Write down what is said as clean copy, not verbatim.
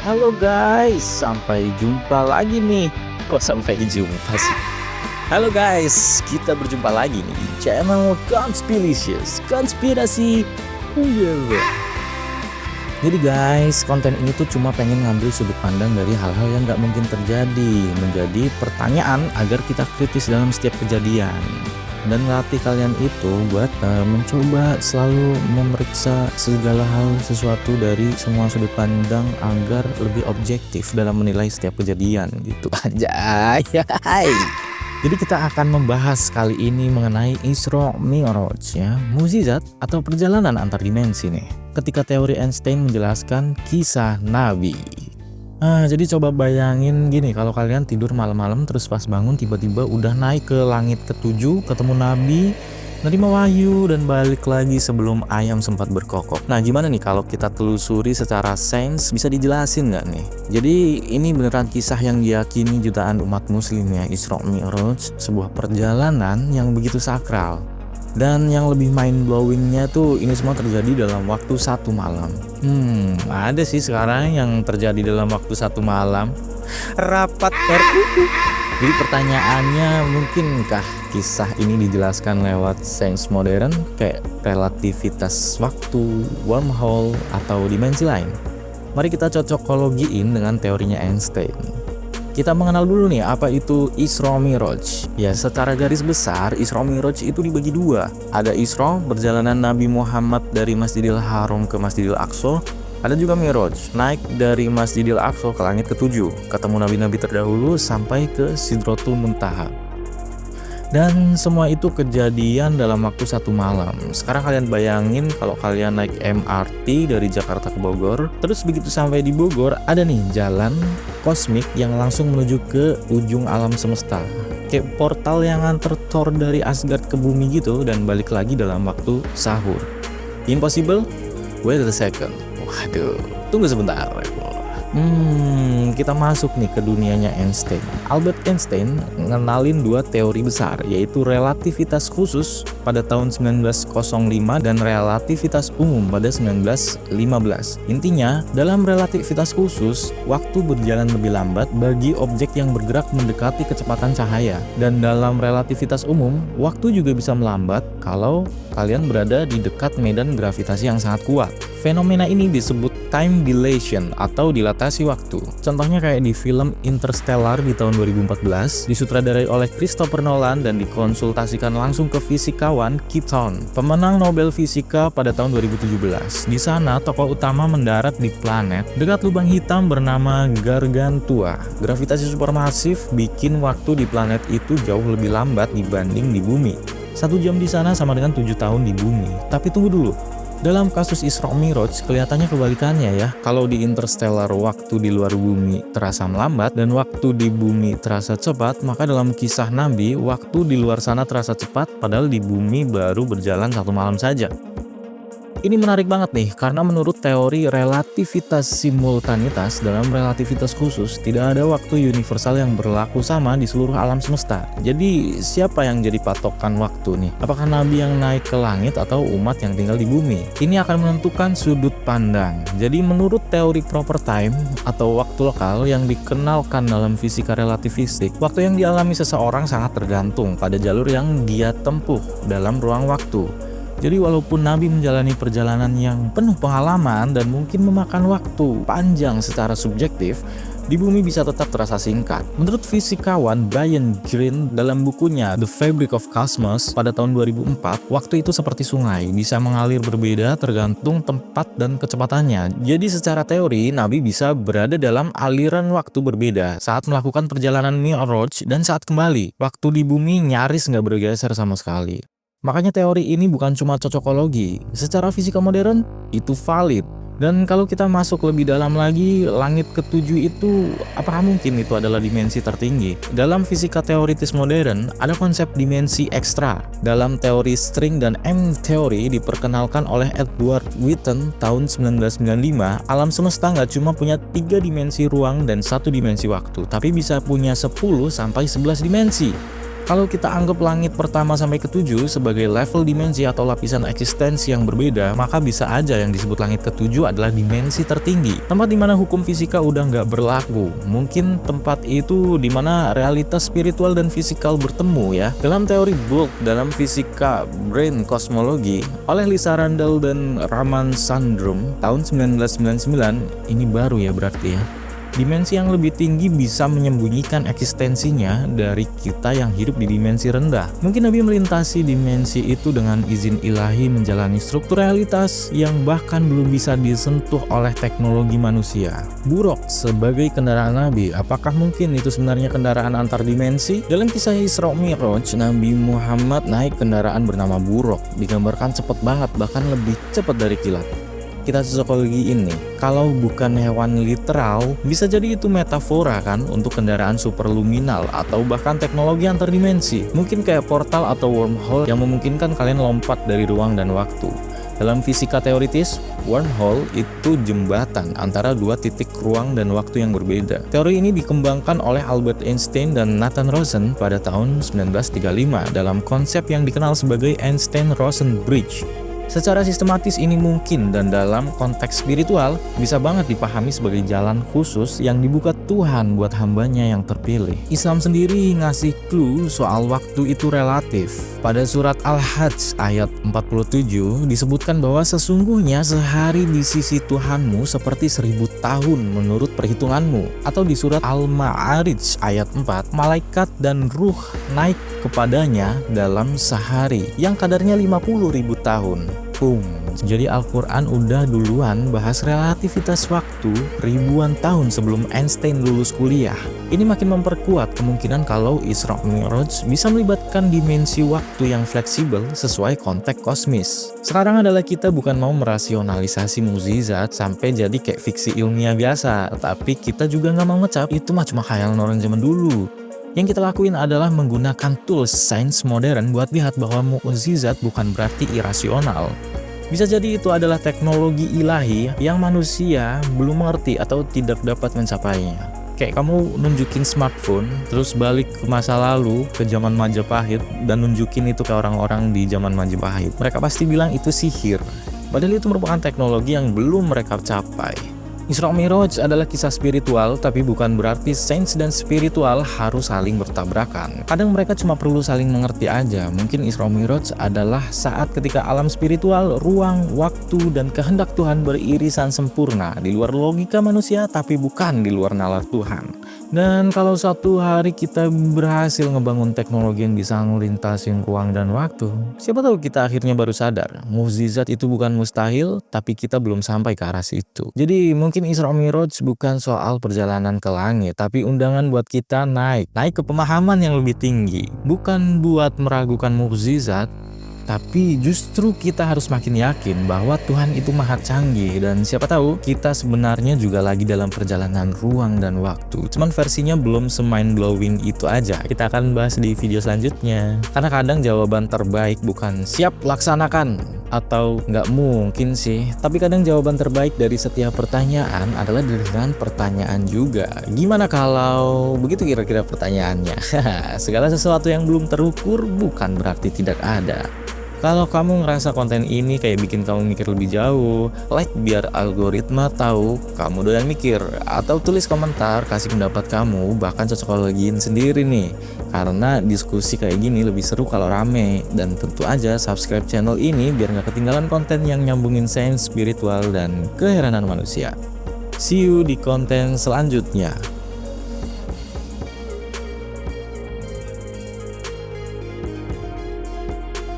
Halo guys, sampai jumpa lagi nih. Kok sampai jumpa sih? Halo guys, kita berjumpa lagi nih di channel Conspiracious, Konspirasi Weird. Jadi guys, konten ini tuh cuma pengen ngambil sudut pandang dari hal-hal yang nggak mungkin terjadi, menjadi pertanyaan agar kita kritis dalam setiap kejadian. Dan melatih kalian itu buat mencoba selalu memeriksa segala hal sesuatu dari semua sudut pandang agar lebih objektif dalam menilai setiap kejadian gitu aja. Jadi kita akan membahas kali ini mengenai Isra Mi'raj ya, mukjizat atau perjalanan antar dimensi nih. Ketika teori Einstein menjelaskan kisah Nabi. Jadi coba bayangin gini, kalau kalian tidur malam-malam terus pas bangun tiba-tiba udah naik ke langit ke-7, ketemu Nabi, nerima wahyu dan balik lagi sebelum ayam sempat berkokok. Nah gimana nih kalau kita telusuri secara sains, bisa dijelasin nggak nih? Jadi ini beneran kisah yang diyakini jutaan umat muslim ya, Isra Mi'raj, sebuah perjalanan yang begitu sakral. Dan yang lebih mind blowingnya tuh ini semua terjadi dalam waktu satu malam. Ada sih sekarang yang terjadi dalam waktu satu malam. Rapat RUU. Jadi pertanyaannya, mungkinkah kisah ini dijelaskan lewat sains modern kayak relativitas waktu, wormhole, atau dimensi lain? Mari kita cocokologiin dengan teorinya Einstein. Kita mengenal dulu nih apa itu Isra Mi'raj. Ya, secara garis besar Isra Mi'raj itu dibagi dua. Ada Isra, perjalanan Nabi Muhammad dari Masjidil Haram ke Masjidil Aqsa. Ada juga Mi'raj, naik dari Masjidil Aqsa ke langit ke-7, ketemu nabi-nabi terdahulu sampai ke Sidratul Muntaha. Dan semua itu kejadian dalam waktu satu malam. Sekarang kalian bayangin kalau kalian naik MRT dari Jakarta ke Bogor, terus begitu sampai di Bogor ada nih jalan kosmik yang langsung menuju ke ujung alam semesta. Kayak portal yang nganter Thor dari Asgard ke bumi gitu dan balik lagi dalam waktu sahur. Impossible? Wait a second. Waduh, tunggu sebentar. Kita masuk nih ke dunianya Einstein. Albert Einstein ngenalin dua teori besar, yaitu relativitas khusus pada tahun 1905 dan relativitas umum pada 1915. Intinya, dalam relativitas khusus, waktu berjalan lebih lambat bagi objek yang bergerak mendekati kecepatan cahaya. Dan dalam relativitas umum, waktu juga bisa melambat kalau kalian berada di dekat medan gravitasi yang sangat kuat. Fenomena ini disebut time dilation atau dilatasi waktu. Contohnya kayak di film Interstellar di tahun 2014, disutradarai oleh Christopher Nolan dan dikonsultasikan langsung ke fisikawan Kip Thorne, pemenang Nobel Fisika pada tahun 2017. Di sana, tokoh utama mendarat di planet dekat lubang hitam bernama Gargantua. Gravitasi supermasif bikin waktu di planet itu jauh lebih lambat dibanding di bumi. 1 jam di sana sama dengan 7 tahun di bumi. Tapi tunggu dulu. Dalam kasus Isra Mi'raj kelihatannya kebalikannya ya. Kalau di Interstellar waktu di luar bumi terasa melambat dan waktu di bumi terasa cepat, maka dalam kisah Nabi waktu di luar sana terasa cepat padahal di bumi baru berjalan 1 malam saja. Ini menarik banget nih, karena menurut teori relativitas simultanitas dalam relativitas khusus, tidak ada waktu universal yang berlaku sama di seluruh alam semesta. Jadi, siapa yang jadi patokan waktu nih? Apakah Nabi yang naik ke langit atau umat yang tinggal di bumi? Ini akan menentukan sudut pandang. Jadi, menurut teori proper time atau waktu lokal yang dikenalkan dalam fisika relativistik, waktu yang dialami seseorang sangat tergantung pada jalur yang dia tempuh dalam ruang waktu. Jadi walaupun Nabi menjalani perjalanan yang penuh pengalaman dan mungkin memakan waktu panjang secara subjektif, di bumi bisa tetap terasa singkat. Menurut fisikawan Brian Greene dalam bukunya The Fabric of Cosmos pada tahun 2004, waktu itu seperti sungai, bisa mengalir berbeda tergantung tempat dan kecepatannya. Jadi secara teori, Nabi bisa berada dalam aliran waktu berbeda saat melakukan perjalanan Mi'raj dan saat kembali. Waktu di bumi nyaris nggak bergeser sama sekali. Makanya teori ini bukan cuma cocokologi, secara fisika modern itu valid. Dan kalau kita masuk lebih dalam lagi, langit ke-7 itu apakah mungkin itu adalah dimensi tertinggi? Dalam fisika teoritis modern, ada konsep dimensi ekstra. Dalam teori string dan M-teori diperkenalkan oleh Edward Witten tahun 1995, alam semesta nggak cuma punya 3 dimensi ruang dan 1 dimensi waktu, tapi bisa punya 10 sampai 11 dimensi. Kalau kita anggap langit pertama sampai ketujuh sebagai level dimensi atau lapisan eksistensi yang berbeda, maka bisa aja yang disebut langit ketujuh adalah dimensi tertinggi, tempat dimana hukum fisika udah nggak berlaku. Mungkin tempat itu dimana realitas spiritual dan fisikal bertemu ya. Dalam teori bulk dalam fisika brain kosmologi oleh Lisa Randall dan Raman Sandrum tahun 1999, ini baru ya berarti ya. Dimensi yang lebih tinggi bisa menyembunyikan eksistensinya dari kita yang hidup di dimensi rendah. Mungkin Nabi melintasi dimensi itu dengan izin ilahi menjalani struktur realitas yang bahkan belum bisa disentuh oleh teknologi manusia. Buraq sebagai kendaraan Nabi, apakah mungkin itu sebenarnya kendaraan antar dimensi? Dalam kisah Isra Mi'raj, Nabi Muhammad naik kendaraan bernama Buraq, digambarkan cepat banget, bahkan lebih cepat dari kilat. Kita cocokologi ini, kalau bukan hewan literal, bisa jadi itu metafora kan untuk kendaraan superluminal atau bahkan teknologi antar dimensi. Mungkin kayak portal atau wormhole yang memungkinkan kalian lompat dari ruang dan waktu. Dalam fisika teoritis, wormhole itu jembatan antara dua titik ruang dan waktu yang berbeda. Teori ini dikembangkan oleh Albert Einstein dan Nathan Rosen pada tahun 1935 dalam konsep yang dikenal sebagai Einstein-Rosen Bridge. Secara sistematis ini mungkin dan dalam konteks spiritual bisa banget dipahami sebagai jalan khusus yang dibuka Tuhan buat hambanya yang terpilih. Islam sendiri ngasih clue soal waktu itu relatif. Pada surat Al-Hajj ayat 47 disebutkan bahwa sesungguhnya sehari di sisi Tuhanmu seperti 1000 tahun menurut perhitunganmu. Atau di surat Al-Ma'arij ayat 4, malaikat dan ruh naik kepadanya dalam sehari yang kadarnya 50.000 tahun. Jadi Al-Quran udah duluan bahas relativitas waktu ribuan tahun sebelum Einstein lulus kuliah. Ini makin memperkuat kemungkinan kalau Isra Mi'raj bisa melibatkan dimensi waktu yang fleksibel sesuai konteks kosmis. Sekarang adalah kita bukan mau merasionalisasi mukjizat sampai jadi kayak fiksi ilmiah biasa, tapi kita juga nggak mau ngecap itu mah cuma khayalan orang zaman dulu. Yang kita lakuin adalah menggunakan tools sains modern buat lihat bahwa mukjizat bukan berarti irasional. Bisa jadi itu adalah teknologi ilahi yang manusia belum mengerti atau tidak dapat mencapainya. Kayak kamu nunjukin smartphone, terus balik ke masa lalu, ke zaman Majapahit, dan nunjukin itu ke orang-orang di zaman Majapahit. Mereka pasti bilang itu sihir. Padahal itu merupakan teknologi yang belum mereka capai. Isra Mi'raj adalah kisah spiritual, tapi bukan berarti sains dan spiritual harus saling bertabrakan. Kadang mereka cuma perlu saling mengerti aja. Mungkin Isra Mi'raj adalah saat ketika alam spiritual, ruang, waktu, dan kehendak Tuhan beririsan sempurna di luar logika manusia, tapi bukan di luar nalar Tuhan. Dan kalau suatu hari kita berhasil ngebangun teknologi yang bisa ngelintasin ruang dan waktu, siapa tahu kita akhirnya baru sadar, mukjizat itu bukan mustahil, tapi kita belum sampai ke arah situ. Jadi mungkin Isra Mi'raj bukan soal perjalanan ke langit, tapi undangan buat kita naik ke pemahaman yang lebih tinggi. Bukan buat meragukan mukjizat, tapi justru kita harus makin yakin bahwa Tuhan itu maha canggih, dan siapa tahu kita sebenarnya juga lagi dalam perjalanan ruang dan waktu. Cuman versinya belum semind blowing itu aja. Kita akan bahas di video selanjutnya. Karena kadang jawaban terbaik bukan siap laksanakan atau nggak mungkin sih, tapi kadang jawaban terbaik dari setiap pertanyaan adalah dengan pertanyaan juga. Gimana kalau begitu kira-kira pertanyaannya? Segala sesuatu yang belum terukur bukan berarti tidak ada. Kalau kamu ngerasa konten ini kayak bikin kamu mikir lebih jauh, like biar algoritma tahu kamu doyan mikir, atau tulis komentar kasih pendapat kamu, bahkan cocokologiin sendiri nih. Karena diskusi kayak gini lebih seru kalau rame. Dan tentu aja subscribe channel ini biar nggak ketinggalan konten yang nyambungin sains, spiritual, dan keheranan manusia. See you di konten selanjutnya.